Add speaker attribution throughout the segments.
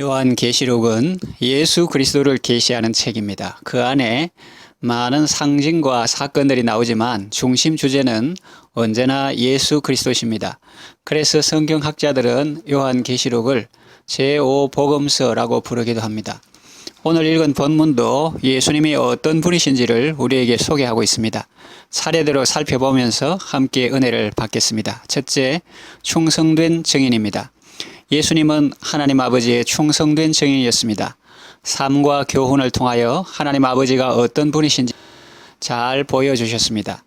Speaker 1: 요한계시록은 예수 그리스도를 계시하는 책입니다. 그 안에 많은 상징과 사건들이 나오지만 중심 주제는 언제나 예수 그리스도십니다. 그래서 성경학자들은 요한계시록을 제5복음서라고 부르기도 합니다. 오늘 읽은 본문도 예수님이 어떤 분이신지를 우리에게 소개하고 있습니다. 차례대로 살펴보면서 함께 은혜를 받겠습니다. 첫째, 충성된 증인입니다. 예수님은 하나님 아버지의 충성된 증인이었습니다. 삶과 교훈을 통하여 하나님 아버지가 어떤 분이신지 잘 보여주셨습니다.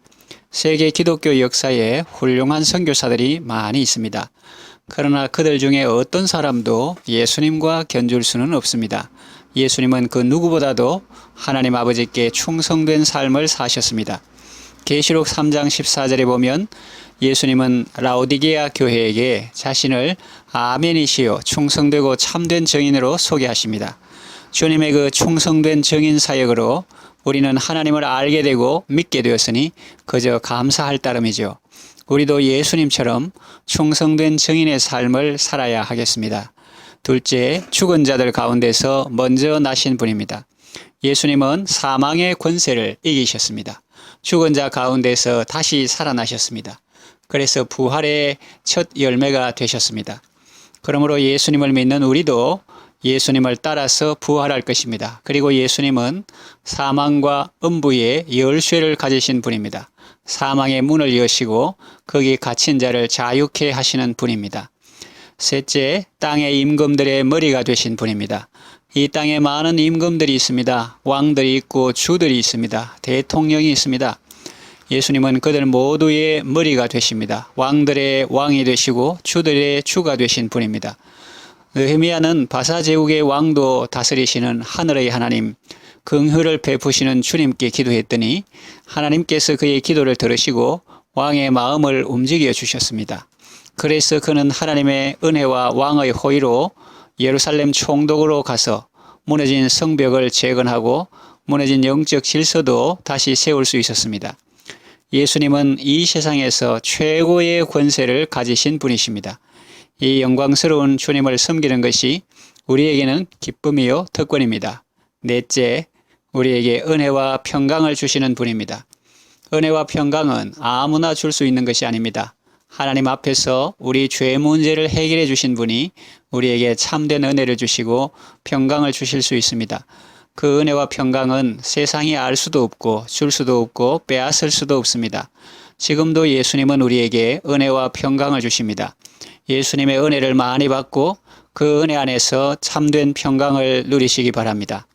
Speaker 1: 세계 기독교 역사에 훌륭한 선교사들이 많이 있습니다. 그러나 그들 중에 어떤 사람도 예수님과 견줄 수는 없습니다. 예수님은 그 누구보다도 하나님 아버지께 충성된 삶을 사셨습니다. 계시록 3장 14절에 보면 예수님은 라오디게아 교회에게 자신을 아멘이시요 충성되고 참된 증인으로 소개하십니다. 주님의 그 충성된 증인 사역으로 우리는 하나님을 알게 되고 믿게 되었으니 그저 감사할 따름이죠. 우리도 예수님처럼 충성된 증인의 삶을 살아야 하겠습니다. 둘째, 죽은 자들 가운데서 먼저 나신 분입니다. 예수님은 사망의 권세를 이기셨습니다. 죽은 자 가운데서 다시 살아나셨습니다. 그래서 부활의 첫 열매가 되셨습니다. 그러므로 예수님을 믿는 우리도 예수님을 따라서 부활할 것입니다. 그리고 예수님은 사망과 음부의 열쇠를 가지신 분입니다. 사망의 문을 여시고 거기 갇힌 자를 자유케 하시는 분입니다. 셋째, 땅의 임금들의 머리가 되신 분입니다. 이 땅에 많은 임금들이 있습니다. 왕들이 있고 주들이 있습니다. 대통령이 있습니다. 예수님은 그들 모두의 머리가 되십니다. 왕들의 왕이 되시고 주들의 주가 되신 분입니다. 느헤미야는 바사제국의 왕도 다스리시는 하늘의 하나님, 긍휼을 베푸시는 주님께 기도했더니 하나님께서 그의 기도를 들으시고 왕의 마음을 움직여 주셨습니다. 그래서 그는 하나님의 은혜와 왕의 호의로 예루살렘 총독으로 가서 무너진 성벽을 재건하고 무너진 영적 질서도 다시 세울 수 있었습니다. 예수님은 이 세상에서 최고의 권세를 가지신 분이십니다. 이 영광스러운 주님을 섬기는 것이 우리에게는 기쁨이요 특권입니다. 넷째, 우리에게 은혜와 평강을 주시는 분입니다. 은혜와 평강은 아무나 줄 수 있는 것이 아닙니다. 하나님 앞에서 우리 죄 문제를 해결해 주신 분이 우리에게 참된 은혜를 주시고 평강을 주실 수 있습니다. 그 은혜와 평강은 세상이 알 수도 없고 줄 수도 없고 빼앗을 수도 없습니다. 지금도 예수님은 우리에게 은혜와 평강을 주십니다. 예수님의 은혜를 많이 받고 그 은혜 안에서 참된 평강을 누리시기 바랍니다.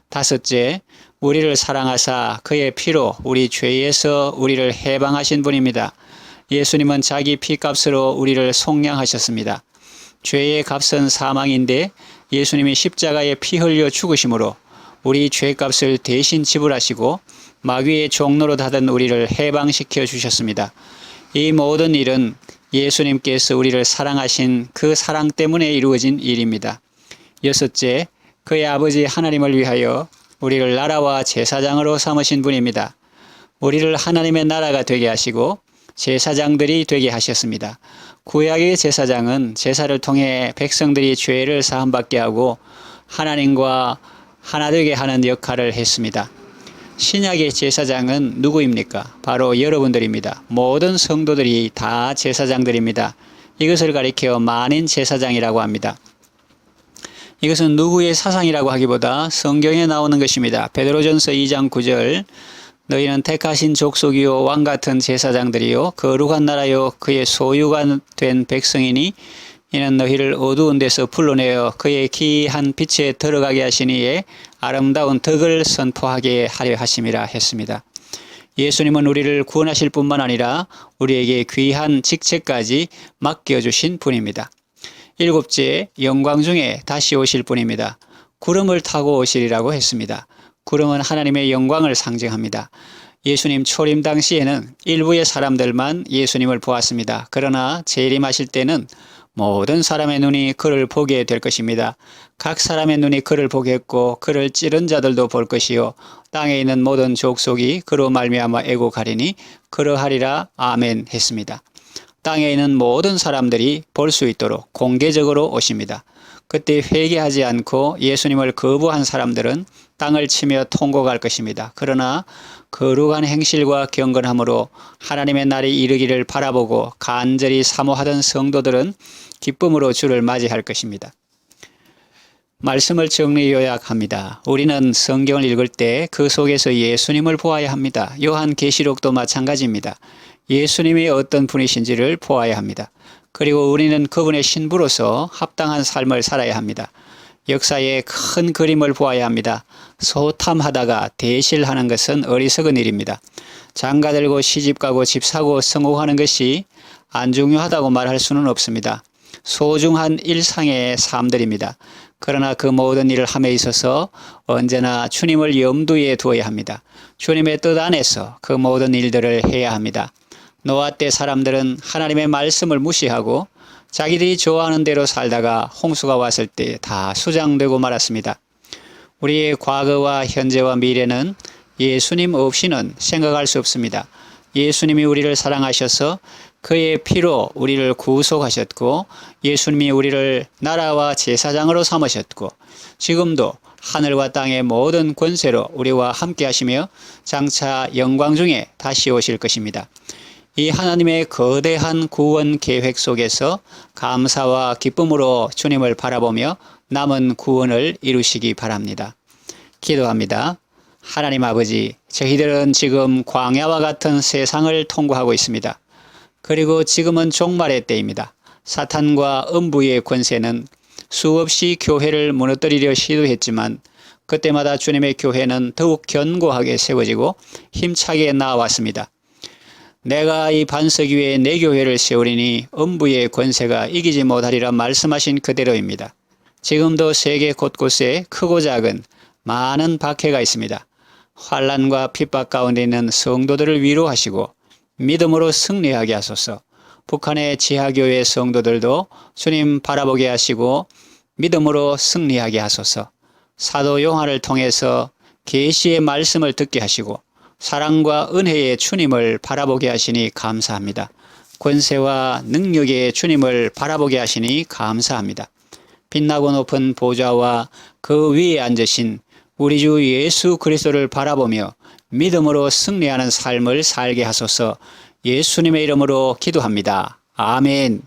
Speaker 1: 다섯째, 우리를 사랑하사 그의 피로 우리 죄에서 우리를 해방하신 분입니다. 예수님은 자기 피값으로 우리를 속량하셨습니다. 죄의 값은 사망인데 예수님이 십자가에 피 흘려 죽으심으로 우리 죄값을 대신 지불하시고 마귀의 종로로 닫은 우리를 해방시켜 주셨습니다. 이 모든 일은 예수님께서 우리를 사랑하신 그 사랑 때문에 이루어진 일입니다. 여섯째, 그의 아버지 하나님을 위하여 우리를 나라와 제사장으로 삼으신 분입니다. 우리를 하나님의 나라가 되게 하시고 제사장들이 되게 하셨습니다. 구약의 제사장은 제사를 통해 백성들이 죄를 사함받게 하고 하나님과 하나 되게 하는 역할을 했습니다. 신약의 제사장은 누구입니까? 바로 여러분들입니다. 모든 성도들이 다 제사장들입니다. 이것을 가리켜 만인 제사장이라고 합니다. 이것은 누구의 사상이라고 하기보다 성경에 나오는 것입니다. 베드로전서 2장 9절, 너희는 택하신 족속이요 왕같은 제사장들이요 거룩한 나라요 그의 소유가 된 백성이니 이는 너희를 어두운 데서 불러내어 그의 기이한 빛에 들어가게 하시니에 아름다운 덕을 선포하게 하려 하심이라 했습니다. 예수님은 우리를 구원하실 뿐만 아니라 우리에게 귀한 직책까지 맡겨주신 분입니다. 일곱째, 영광 중에 다시 오실 분입니다. 구름을 타고 오시리라고 했습니다. 구름은 하나님의 영광을 상징합니다. 예수님 초림 당시에는 일부의 사람들만 예수님을 보았습니다. 그러나 재림하실 때는 모든 사람의 눈이 그를 보게 될 것입니다. 각 사람의 눈이 그를 보겠고 그를 찌른 자들도 볼 것이요 땅에 있는 모든 족속이 그로 말미암아 애곡하리니 그러하리라. 아멘 했습니다. 땅에 있는 모든 사람들이 볼 수 있도록 공개적으로 오십니다. 그때 회개하지 않고 예수님을 거부한 사람들은 땅을 치며 통곡할 것입니다. 그러나 거룩한 행실과 경건함으로 하나님의 날이 이르기를 바라보고 간절히 사모하던 성도들은 기쁨으로 주를 맞이할 것입니다. 말씀을 정리 요약합니다. 우리는 성경을 읽을 때 그 속에서 예수님을 보아야 합니다. 요한계시록도 마찬가지입니다. 예수님이 어떤 분이신지를 보아야 합니다. 그리고 우리는 그분의 신부로서 합당한 삶을 살아야 합니다. 역사의 큰 그림을 보아야 합니다. 소탐하다가 대실하는 것은 어리석은 일입니다. 장가 들고 시집가고 집 사고 성공하는 것이 안 중요하다고 말할 수는 없습니다. 소중한 일상의 삶들입니다. 그러나 그 모든 일을 함에 있어서 언제나 주님을 염두에 두어야 합니다. 주님의 뜻 안에서 그 모든 일들을 해야 합니다. 노아 때 사람들은 하나님의 말씀을 무시하고 자기들이 좋아하는 대로 살다가 홍수가 왔을 때 다 수장되고 말았습니다. 우리의 과거와 현재와 미래는 예수님 없이는 생각할 수 없습니다. 예수님이 우리를 사랑하셔서 그의 피로 우리를 구속하셨고 예수님이 우리를 나라와 제사장으로 삼으셨고 지금도 하늘과 땅의 모든 권세로 우리와 함께 하시며 장차 영광 중에 다시 오실 것입니다. 이 하나님의 거대한 구원 계획 속에서 감사와 기쁨으로 주님을 바라보며 남은 구원을 이루시기 바랍니다. 기도합니다. 하나님 아버지, 저희들은 지금 광야와 같은 세상을 통과하고 있습니다. 그리고 지금은 종말의 때입니다. 사탄과 음부의 권세는 수없이 교회를 무너뜨리려 시도했지만 그때마다 주님의 교회는 더욱 견고하게 세워지고 힘차게 나아왔습니다. 내가 이 반석 위에 내 교회를 세우리니 음부의 권세가 이기지 못하리라 말씀하신 그대로입니다. 지금도 세계 곳곳에 크고 작은 많은 박해가 있습니다. 환난과 핍박 가운데 있는 성도들을 위로하시고 믿음으로 승리하게 하소서. 북한의 지하교회 성도들도 주님 바라보게 하시고 믿음으로 승리하게 하소서. 사도 요한을 통해서 계시의 말씀을 듣게 하시고 사랑과 은혜의 주님을 바라보게 하시니 감사합니다. 권세와 능력의 주님을 바라보게 하시니 감사합니다. 빛나고 높은 보좌와 그 위에 앉으신 우리 주 예수 그리스도를 바라보며 믿음으로 승리하는 삶을 살게 하소서. 예수님의 이름으로 기도합니다. 아멘.